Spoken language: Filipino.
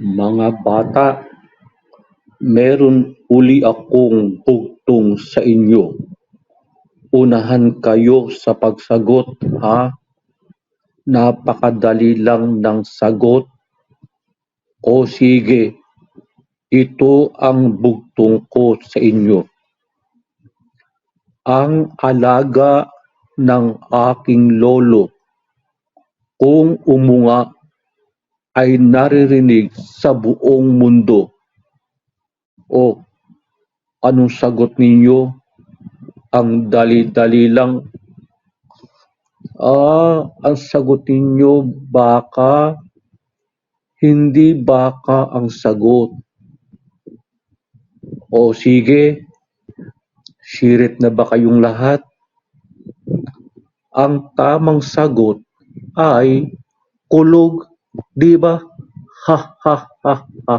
Mga bata, meron uli akong bugtong sa inyo. Unahan kayo sa pagsagot, ha? Napakadali lang ng sagot. O sige, ito ang bugtong ko sa inyo. Ang alaga ng aking lolo, kung umunga ay naririnig sa buong mundo. O, anong sagot ninyo? Ang dali-dali lang. Ang sagot ninyo baka. Hindi baka ang sagot. O sige, sirit na ba kayong lahat? Ang tamang sagot ay kulog, di ba? Ha ha ha ha.